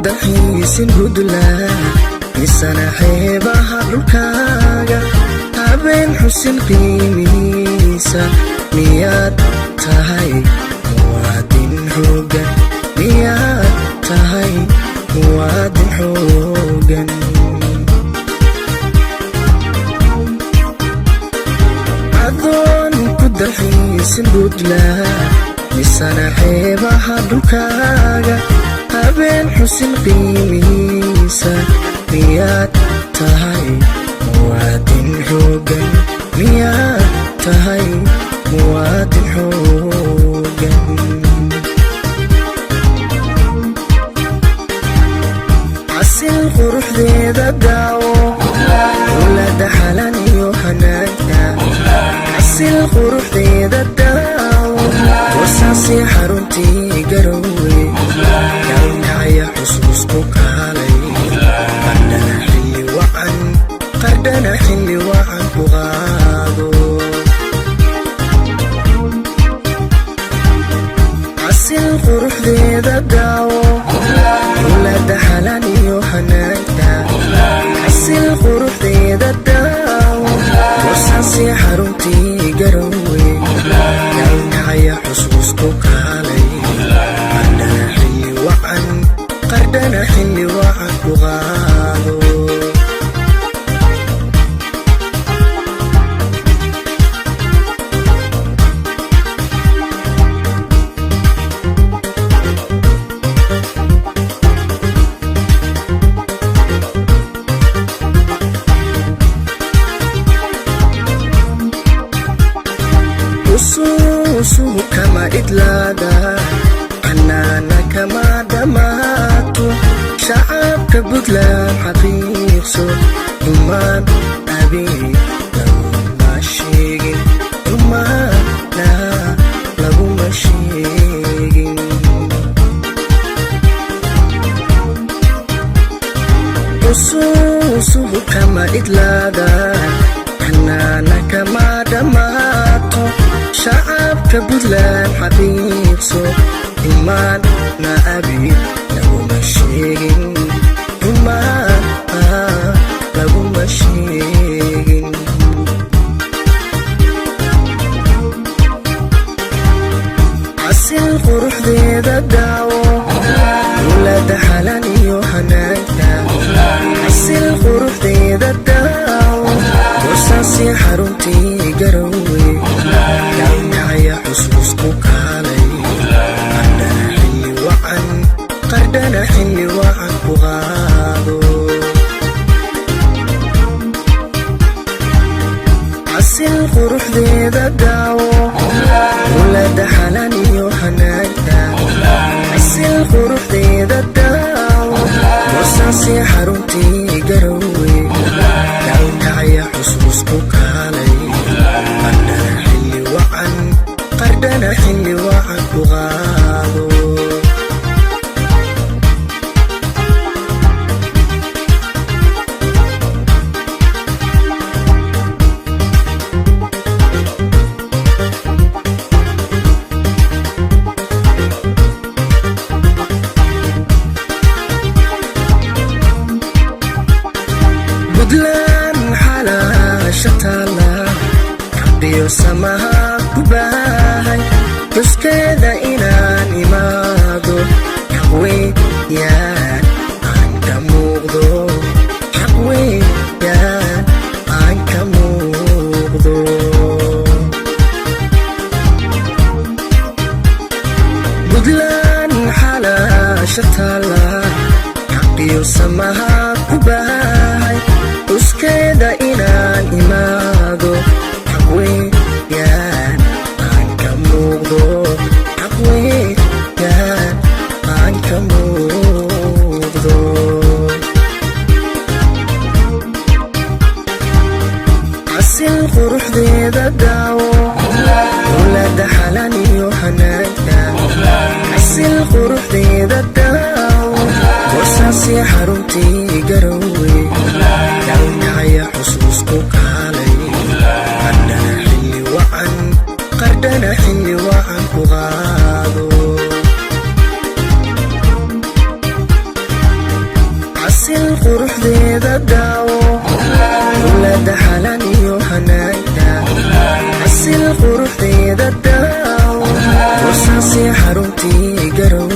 daxiisin gudlaa misana xeebaha dhulkaaga habeen xusin qiimihiisa miyaad tahay muwaadin hoggan miyaad tahay muwaadin hoggan adoon ku daxiisin gudlaa misana xeebaha dhulkaaga habeen xusin qiimihiisa miyaad tahay muwaadin hoggan miyaad tahay muwaadin hoggan casil quruxdeeda daawo ولada xalan iyo hanaanka casil quruxdeeda daawo wasaasi xaruntii garowe kalnacaya xusuusku kaalay qardhana xilli wacan ku qaado casil quruxdeeda daawo ولada xalan iyo hanaanka casil quruxdeeda daawo wasaasi xaruntii garowe kalnacaya xusuusku kaalay qardhana xilli wacan ku qaado usuhu kama idlaada canaana kama dhammaato shacabka Puntland xaqiiqso xumaan habeen laguma sheegin xumaana laguma sheegin usuhu kama idlaada canaana kama dhammaato shacabka Puntland xaqiiqso xumaana habeen laguma sheegin xumaana laguma sheegin casil quruxdeeda daawo ولada xalan iyo hanaanka casil quruxdeeda daawo wasaasi xaruntii garowe kalnacaya xusuusku kaalay qardhana xilli wacan ku qaado casil quruxdeeda daawo ولada xalan iyo hanaanka casil quruxdeeda daawo wasaasi xaruntii garowe kalnacaya xusuusku kaalay qardhana xilli wacan ku qaado Puntland xalaasha taala xaqiyo samaha ku baahay tuskeeda inaan imaado xaq weeyaan aan ka muuqdo xaq weeyaan aan ka muuqdo Puntland xalaasha taala xaqiyo samaha ku baahay tuskeeda inaan imaado xaq weeyaan aan ka muuqdo xaq weeyaan aan ka muuqdo casil quruxdeeda daawo ولada xalan iyo hanaanka casil quruxdeeda daawo wasaasi xaruntii garowe kalnacaya xusuusku kaalay qardhana xilli wacan ku qaado dowladda xalan iyo hanaagta xasil quruxdeeda daawo warsaasi xaruntii garow